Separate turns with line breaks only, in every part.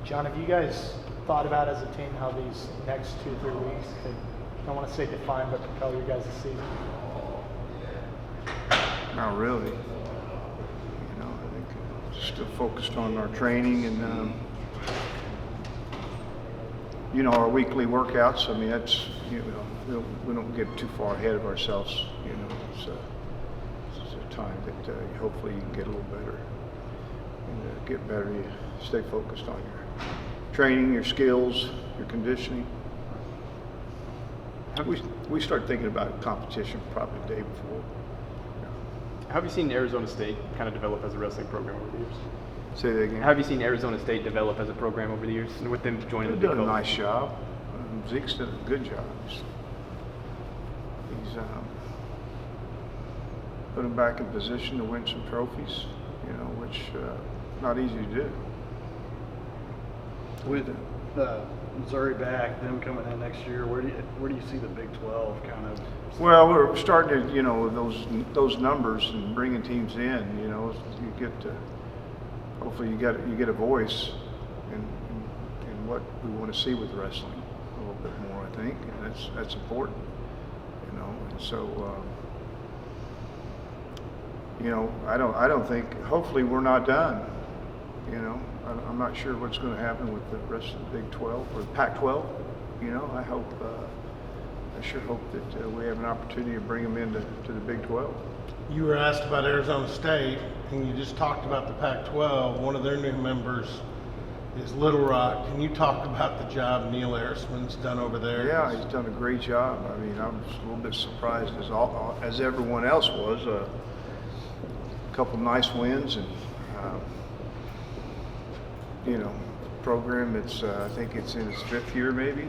John, have you guys thought about as a team how these next 2-3 weeks could, I don't want to say define, but propel your guys' season?
Not really. I think still focused on our training and our weekly workouts. I mean, that's we don't get too far ahead of ourselves. It's a time that hopefully you can get a little better and get better. You stay focused on your training, your skills, your conditioning. We start thinking about competition probably the day before.
How have you seen Arizona State kind of develop as a wrestling program over the years?
Say that again.
How have you seen Arizona State develop as a program over the years, and with them joining the Big 12?
They've done a nice job. Zeke's done a good job. He's put them back in position to win some trophies, which not easy to do.
With Missouri back, them coming in next year, where do you see the Big 12 kind of?
Well, we're starting to, those numbers and bringing teams in. You get to, hopefully you get a voice in what we want to see with wrestling a little bit more. I think, and that's important. And so I don't think. Hopefully, we're not done. I'm not sure what's going to happen with the rest of the Big 12 or the Pac-12. I sure hope that we have an opportunity to bring them into the Big 12.
You were asked about Arizona State, and you just talked about the Pac-12. One of their new members is Little Rock. Can you talk about the job Neil Erisman's done over there?
Yeah, he's done a great job. I mean, I was a little bit surprised as everyone else was. A couple nice wins and. Program. It's I think it's in its 5th year, maybe.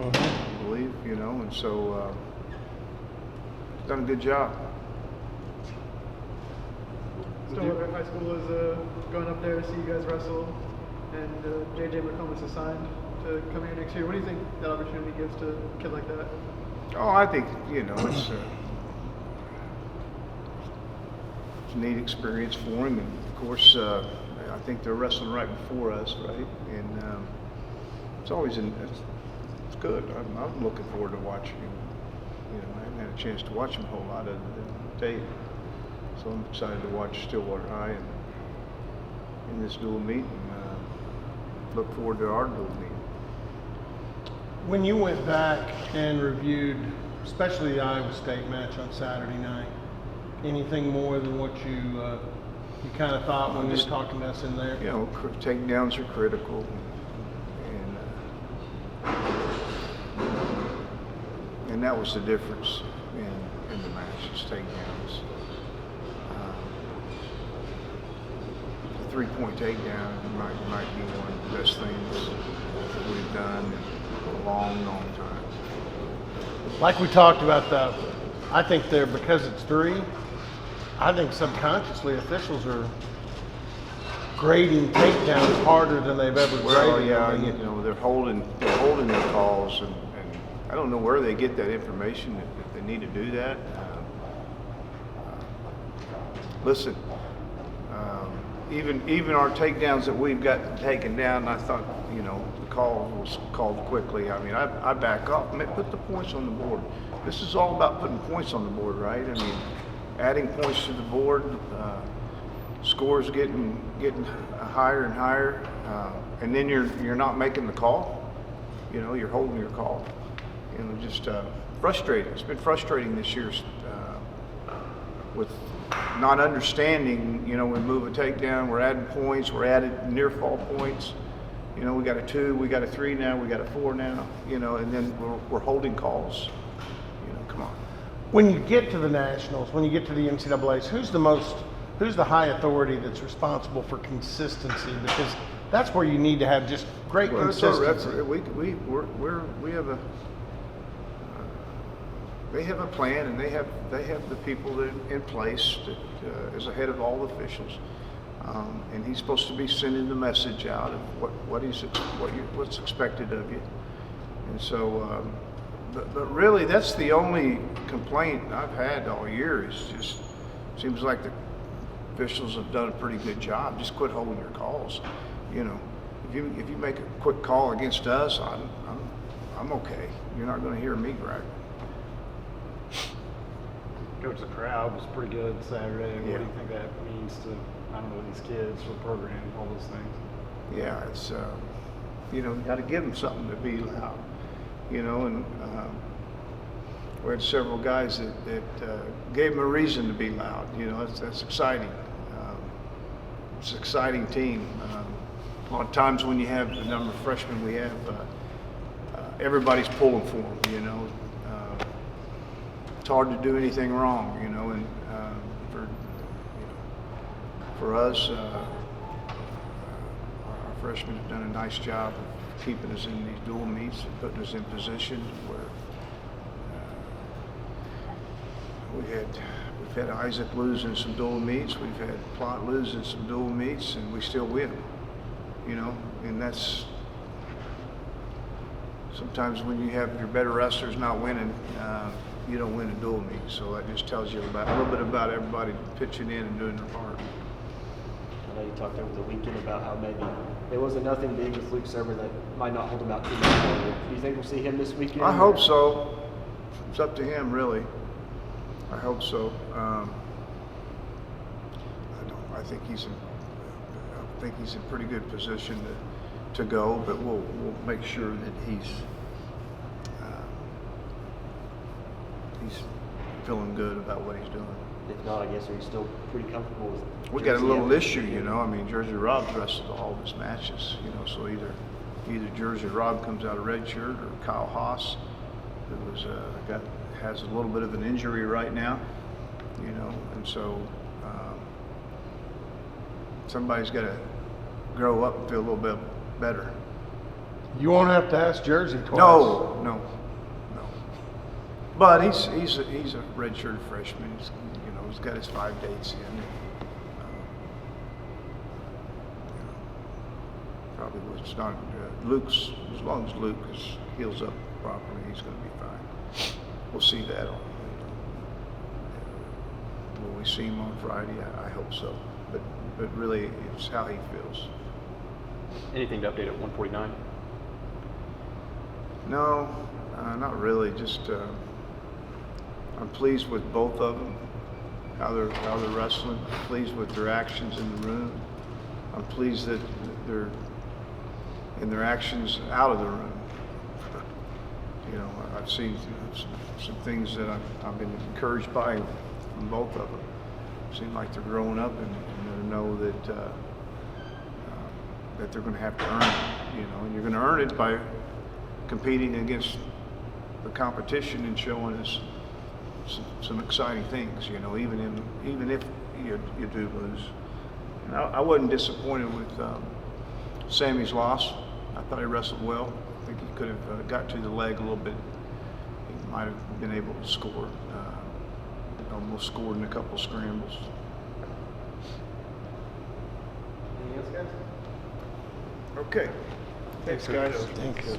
I believe. And so done a good job.
Stillwater High School is going up there to see you guys wrestle, and J.J. McComas is signed to come here next year. What do you think that opportunity gives to a kid like that?
Oh, I think it's a neat experience for him, and of course. I think they're wrestling right before us, right? And it's always it's good. I'm looking forward to watching him. I haven't had a chance to watch him a whole lot other than tape, so I'm excited to watch Stillwater High in this dual meet, and look forward to our dual meet.
When you went back and reviewed, especially the Iowa State match on Saturday night, anything more than what you kind of thought when you were talking to us in there?
Takedowns are critical, and that was the difference in the match, is takedowns. The 3-point takedown might be one of the best things that we've done in a long, long time.
Like we talked about, I think because it's 3, I think subconsciously officials are grading takedowns harder than they've ever graded.
Well, yeah, they're holding their calls, and I don't know where they get that information that they need to do that. Listen, even our takedowns that we've got taken down, I thought the call was called quickly. I mean, I back up. Put the points on the board. This is all about putting points on the board, right? I mean. Adding points to the board, scores getting higher and higher, and then you're not making the call. You're holding your call. Just frustrating. It's been frustrating this year with not understanding. We move a takedown, we're adding points, we're adding near fall points. We got a 2, we got a 3 now, we got a 4 now. And then we're holding calls. Come on.
When you get to the nationals, when you get to the NCAAs, who's the high authority that's responsible for consistency? Because that's where you need to have just great consistency.
They have a plan, and they have the people that in place that is ahead of all the officials, and he's supposed to be sending the message out of what's expected of you, and so. But really, that's the only complaint I've had all year. Is just seems like the officials have done a pretty good job. Just quit holding your calls. if you make a quick call against us, I'm okay. You're not going to hear me brag.
Coach, the crowd was pretty good Saturday.
Yeah.
What do you think that means to, I don't know, these kids, for the program, all those things?
Yeah, it's you know, you got to give them something to be loud. You know, and we had several guys that gave them a reason to be loud. You know, that's exciting. It's an exciting team. A lot of times when you have the number of freshmen we have, everybody's pulling for them. You know, it's hard to do anything wrong. You know, and for us, our freshmen have done a nice job of keeping us in these dual meets and putting us in position where we've had Isaac lose in some dual meets, we've had Plot lose in some dual meets, and we still win. You know, and that's sometimes when you have your better wrestlers not winning, you don't win a dual meet. So that just tells you about a little bit about everybody pitching in and doing their part.
I know you talked over the weekend about how maybe there wasn't nothing big with Luke Serber that might not hold him out too much longer. Do you think we'll see him this weekend?
I hope so. It's up to him, really. I hope so. I think he's in pretty good position to go, but we'll make sure that he's feeling good about what he's doing.
If not, I guess are you still pretty comfortable with?
We got a
Jersey
little
after-
issue, you know. I mean, Jersey Rob's wrestled all of his matches, you know. So either Jersey Rob comes out of red shirt, or Kyle Haas, who was has a little bit of an injury right now, you know. And so somebody's got to grow up and feel a little bit better.
You won't have to ask Jersey twice.
No. But he's a redshirted freshman. He's got his 5 dates in. Probably was not Luke's. As long as Luke heals up properly, he's going to be fine. We'll see that on. Will we see him on Friday? I hope so. But really, it's how he feels.
Anything to update at 149?
No, not really. Just I'm pleased with both of them. How they're wrestling. I'm pleased with their actions in the room. I'm pleased that they're in their actions out of the room. You know, I've seen some things that I've been encouraged by from both of them. Seem like they're growing up and they know that that they're going to have to earn it. You know, and you're going to earn it by competing against the competition and showing us some exciting things, you know, even if you do lose. And I wasn't disappointed with Sammy's loss. I thought he wrestled well. I think he could have got to the leg a little bit. He might have been able to score. Almost scored in a couple scrambles.
Anything else, guys?
Okay. Thanks, guys.
Thanks.